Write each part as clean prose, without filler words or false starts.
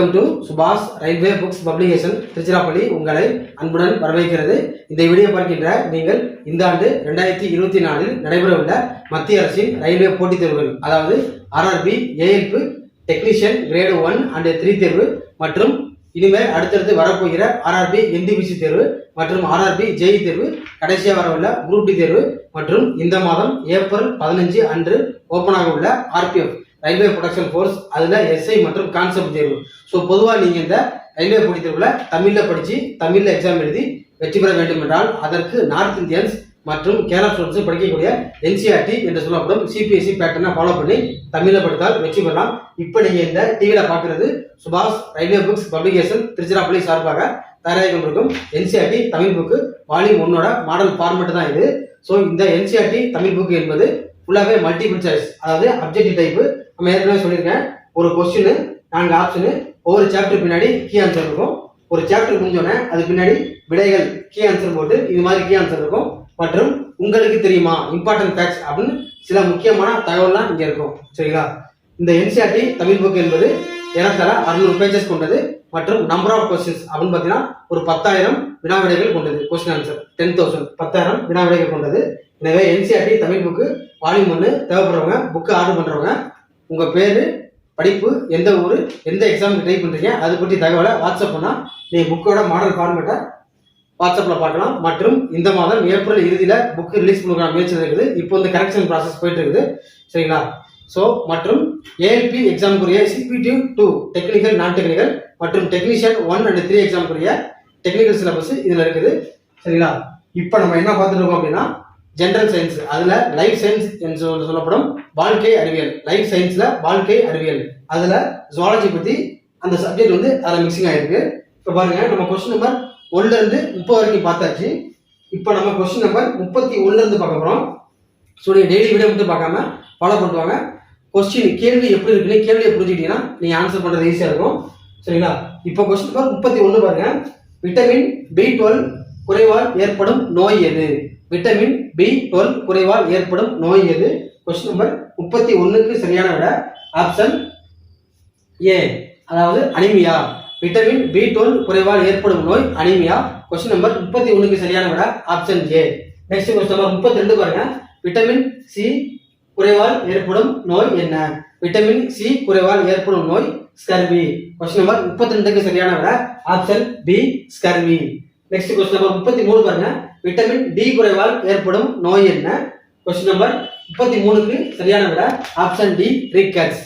Welcome to சுபாஷ் railway books publication Tiruchirappalli உங்களை அன்புடன் வரவேற்கிறது. இந்த வீடியோ பார்க்கின்ற நீங்கள் இந்த ஆண்டு 2024 நடைபெறவுள்ள மத்திய அரசின் ரயில்வே போட்டித் தேர்வுகள், அதாவது RRB, ALP technician grade 1 and 3 தேர்வு மற்றும் இனிமேல் அடுத்தடுத்து வரப்போகிற ஆர்ஆர்பி என்டிபிசி தேர்வு மற்றும் ஆர்ஆர்பி ஜேஇ தேர்வு, கடைசியாக வரவுள்ள குரூப் டி தேர்வு மற்றும் இந்த மாதம் ஏப்ரல் 15 அன்று ஓப்பனாக உள்ள ஆர்பிஎஃப் ரயில்வே ப்ரொடக்ஷன் ஃபோர்ஸ், அதில் எஸ்ஐ மற்றும் கான்செப்ட் தேர்வு. ஸோ பொதுவாக நீங்கள் இந்த ரயில்வே போட்டித் தேர்வில் தமிழில் படித்து தமிழில் எக்ஸாம் எழுதி வெற்றி பெற வேண்டும் என்றால் அதற்கு நார்த் இந்தியன்ஸ் மற்றும் கேரளா ஸ்டூடெண்ட்ஸ் படிக்கக்கூடிய என்சிஆர்டி என்று சொல்லப்படும் சிபிஎஸ்சி பேட்டர்னை ஃபாலோ பண்ணி தமிழில் படித்தால் வெற்றி பெறலாம். இப்போ நீங்கள் இந்த டிவியில் பார்க்குறது சுபாஷ் ரயில்வே புக்ஸ் பப்ளிகேஷன் திருச்சிராப்பள்ளி சார்பாக தயாராகி கொண்டிருக்கும் NCERT Tamil book volume 1 model format தான் இது. ஸோ இந்த என்சிஆர்டி தமிழ் புக்கு என்பது ஃபுல்லாகவே மல்டிபிள் சாய்ஸ், அதாவது அப்ஜெக்டிவ் டைப்பு. நம்ம ஏற்கனவே சொல்லியிருக்கேன், ஒரு கொஸ்டின் 4 ஆப்ஷனு, ஒவ்வொரு சாப்டர் பின்னாடி கீ ஆன்சர் இருக்கும். ஒரு சாப்டர் முடிஞ்சோடனே அது பின்னாடி விடைகள் கீ ஆன்சர் போட்டு இது மாதிரி கீ ஆன்சர் இருக்கும். மற்றும் உங்களுக்கு தெரியுமா இம்பார்ட்டன்ட் ஃபேக்ட்ஸ் அப்படின்னு சில முக்கியமான தகவல்லாம் இங்கே இருக்கும். சரிங்களா? இந்த என்சிஆர்டி தமிழ் புக் என்பது ஏறத்தாழ 600 பேஜஸ் கொண்டது மற்றும் நம்பர் ஆஃப் கொஸ்டின்ஸ் அப்படின்னு பார்த்தீங்கன்னா ஒரு 10,000 வினா விடைகள் கொண்டது. கொஸ்டின் ஆன்சர் 10,000 10,000 வினா விடைகள் கொண்டது. எனவே என்சிஆர்டி தமிழ் புக்கு வால்யூம் 1 தேவைப்படுறவங்க, புக்கு ஆர்டர் பண்ணுறவங்க, உங்கள் பேர், படிப்பு, எந்த ஊர், எந்த எக்ஸாமுக்கு ட்ரை பண்ணுறீங்க அது பற்றி தகவலை வாட்ஸ்அப் பண்ணால் நீங்கள் புக்கோட மாடல் ஃபார்மேட்டை வாட்ஸ்அப்பில் பார்க்கலாம். மற்றும் இந்த மாதம் ஏப்ரல் இறுதியில் புக்கு ரிலீஸ் பண்ணுற முயற்சி இருக்குது. இப்போ இந்த கரெக்ஷன் ப்ராசஸ் போயிட்டு இருக்குது. சரிங்களா? ஸோ மற்றும் ஏஎல்பி எக்ஸாமுக்குரிய சிபிடி 2 டெக்னிக்கல், நான் டெக்னிக்கல் மற்றும் டெக்னீஷியன் 1 and 3 எக்ஸாமுக்குரிய டெக்னிக்கல் சிலபஸ் இதில் இருக்குது. சரிங்களா? இப்போ நம்ம என்ன பார்த்துட்டு இருக்கோம் அப்படின்னா ஜென்ரல் சயின்ஸ், அதில் லைஃப் சயின்ஸ் என்று சொல்லப்படும் வாழ்க்கை அறிவியல், லைஃப் சயின்ஸில் வாழ்க்கை அறிவியல், அதில் ஜுவாலஜி பற்றி அந்த சப்ஜெக்ட் வந்து அதில் மிக்சிங் ஆகிருக்கு. இப்போ பாருங்கள், நம்ம கொஸ்டின் நம்பர் 1 to 30 வரைக்கும் பார்த்தாச்சு. இப்போ நம்ம கொஸ்டின் நம்பர் 31 பார்க்க போகிறோம். ஸோ நீங்கள் டெய்லி வீடியோ மட்டும் பார்க்காம ஃபாலோ பண்ணுவாங்க. கொஸ்டின் கேள்வி எப்படி இருக்குன்னு கேள்வியை புரிஞ்சுக்கிட்டீங்கன்னா நீங்கள் ஆன்சர் பண்ணுறது ஈஸியாக இருக்கும். சரிங்களா? இப்போ கொஸ்டின் நம்பர் 31 பாருங்க. விட்டமின் B12 குறைவால் ஏற்படும் நோய் எது? விட்டமின் B12 குறைவால் ஏற்படும் நோய் எது? கொஸ்டின் நம்பர் 31க்கு சரியான விட ஆப்ஷன் ஏ, அதாவது அனிமியா. விட்டமின் B12 குறைவால் ஏற்படும் நோய் அனிமியா. கொஸ்டின் நம்பர் 31க்கு சரியான விட ஆப்ஷன் ஏ. நெக்ஸ்ட் கொஸ்டின் நம்பர் 32 பாருங்க. விட்டமின் சி குறைவால் ஏற்படும் நோய் என்ன? விட்டமின் சி குறைவால் ஏற்படும் நோய் ஸ்கர்வி. கொஸ்டின் நம்பர் 32க்கு சரியான விட option B, scurvy. Next question number 33 பாருங்க. விட்டமின் டி குறைவால் ஏற்படும் நோய் என்ன? கொஸ்டின் நம்பர் 33க்கு சரியான விட option D, rickets.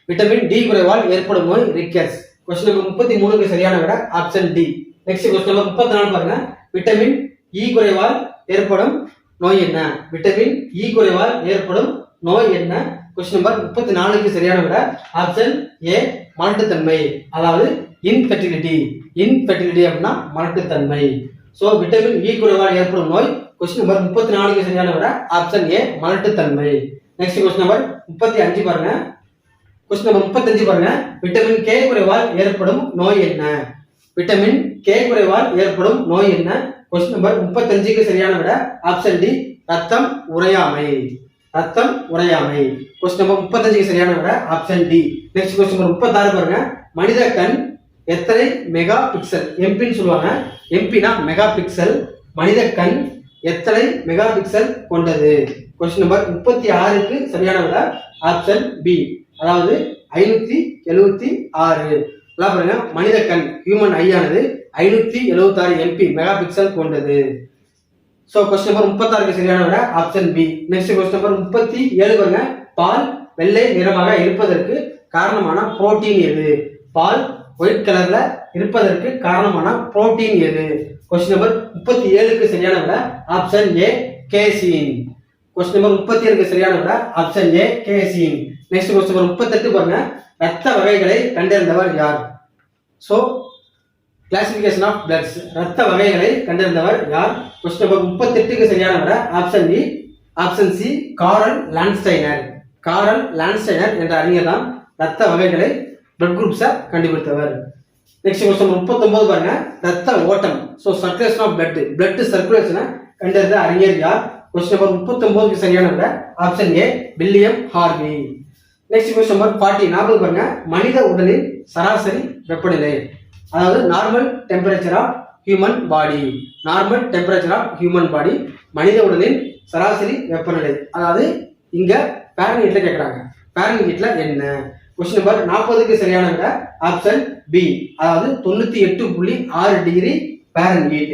Vitamin D குறைவால் ஏற்படும் நோய் ரிக்கெட்ஸ். கொஸ்டின் நம்பர் 33க்கு சரியான விட option D. Next question number 34 பாருங்க. விட்டமின் இ குறைவால் ஏற்படும் நோய் என்ன? விட்டமின் இ குறைவால் ஏற்படும் நோய் என்ன? கொஸ்டின் நம்பர் 34க்கு சரியான விட ஆப்ஷன் ஏ, மலட்டுத்தன்மை, அதாவது இன்ஃபெர்டிலிட்டி. இன்ஃபெர்டிலிட்டி அப்படின்னா மலட்டுத்தன்மை. ஸோ விட்டமின் இ குறைவால் ஏற்படும் நோய் கொஸ்டின் நம்பர் 34க்கு சரியான விட ஆப்ஷன் ஏ, மலட்டுத்தன்மை. நெக்ஸ்ட் கொஸ்டின் நம்பர் 35 பாருங்க. கொஸ்டின் நம்பர் 35 பாருங்க. விட்டமின் கே குறைவால் ஏற்படும் நோய் என்ன? விட்டமின் கே குறைவால் ஏற்படும் நோய் என்ன? கொஸ்டின் நம்பர் 35க்கு சரியான விட ஆப்ஷன் டி, ரத்தம் உறையாமை. ரத்தம் உறையாமை. கொஸ்டின் நம்பர் 35க்கு சரியான விட option D. Next question number 36 பாருங்க. மனித கண் எத்தனை மெகா பிக்சல்? எம்பின்னு சொல்லுவாங்க. எம்பினா மெகா பிக்சல். மனித கண் எத்தனை மெகா பிக்சல் கொண்டது? கொஸ்டின் நம்பர் 36க்கு சரியான விட ஆப்ஷன் பி, அதாவது 576. பாருங்க, மனித கண் ஹியூமன் ஐ ஆனது 576 MP மெகா பிக்சல் கொண்டது. ஸோ கொஸ்டின் நம்பர் 36க்கு சரியான விட option B. Next question number 37 பாருங்க. பால் வெள்ளை நிறமாக இருப்பதற்கு காரணமான புரோட்டீன் எது? பால் ஒயிட் கலர்ல இருப்பதற்கு காரணமான புரோட்டீன் எது? கொஸ்டின் நம்பர் 37க்கு சரியான விட option A, casein. Question number 37க்கு சரியான விட option A, casein. Next question number 38 பாருங்க. ரத்த வகைகளை கண்டறிந்தவர் யார்? ஸோ கிளாசிபிகேஷன் ஆஃப் பிளட்ஸ், ரத்த வகைகளை கண்டறிந்தவர் யார்? கொஸ்டின் நம்பர் 38க்கு சரியான விட ஆப்ஷன் இ, ஆப்ஷன் சி, காரல் லான்ஸ்டைனர். காரல் லான்ஸ்டைனர் என்ற அறிஞர் தான் ரத்த வகைகளை, பிளட் குரூப்ஸை கண்டுபிடித்தவர். நெக்ஸ்ட் கொஸ்டின் 39 பாருங்க. ரத்த ஓட்டம், so circulation of blood, blood சர்க்குலேஷனை கண்டறிந்த அறிஞர் யார்? கொஸ்டின் நம்பர் 39க்கு சரியான விட option A, William Harvey. Next question number 40 ஞாபகம் பாருங்க. மனித உடலின் சராசரி வெப்பநிலை, அதாவது normal temperature of human body. Normal temperature of human body, மனித உடலின் சராசரி வெப்பநிலை. அதாவது இங்க பாரன்ஹீட்ல கேட்கறாங்க. பாரன்ஹீட்ல என்ன? கொஸ்டின் நம்பர் 40க்கு சரியான விட ஆப்ஷன் பி, அதாவது 98.6 டிகிரி பாரன்ஹீட்.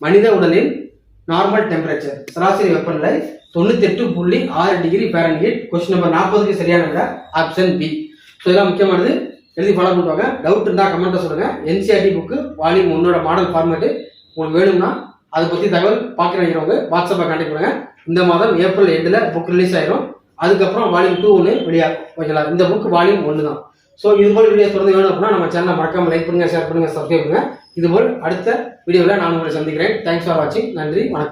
மனித உடலின் நார்மல் டெம்பரேச்சர் சராசரி வெப்பநிலை 98.6 டிகிரி பாரன்ஹீட். கொஸ்டின் நம்பர் 40க்கு சரியான விட ஆப்ஷன் பி. ஸோ இதெல்லாம் முக்கியமானது, எழுதி ஃபாலோ பண்ணுவாங்க. டவுட் இருந்தால் கமெண்ட்டை சொல்லுங்க. NCERT book volume 1 model format உங்களுக்கு வேணும்னா அதை பற்றி தகவல் பார்க்க நினைக்கிறவங்க வாட்ஸ்அப்பை கான்டெக்ட் பண்ணுங்க. இந்த மாதம் ஏப்ரல் எண்டில் புக் ரிலீஸ் ஆயிரும். அதுக்கப்புறம் வால்யூம் 2 ஒன்று வெளியாகும். ஓகேங்களா? இந்த புக் வால்யூம் 1 தான். ஸோ இதுபோல் வீடியோ தொடர்ந்து வேணும் அப்படின்னா நம்ம சேனலை மறக்காம லைக் பண்ணுங்க, ஷேர் பண்ணுங்க, சப்ஸ்கிரைப் பண்ணுங்க. இதுபோல் அடுத்த வீடியோவில் நான் உங்களை சந்திக்கிறேன். தேங்க்ஸ் ஃபார் வாட்சிங். நன்றி, வணக்கம்.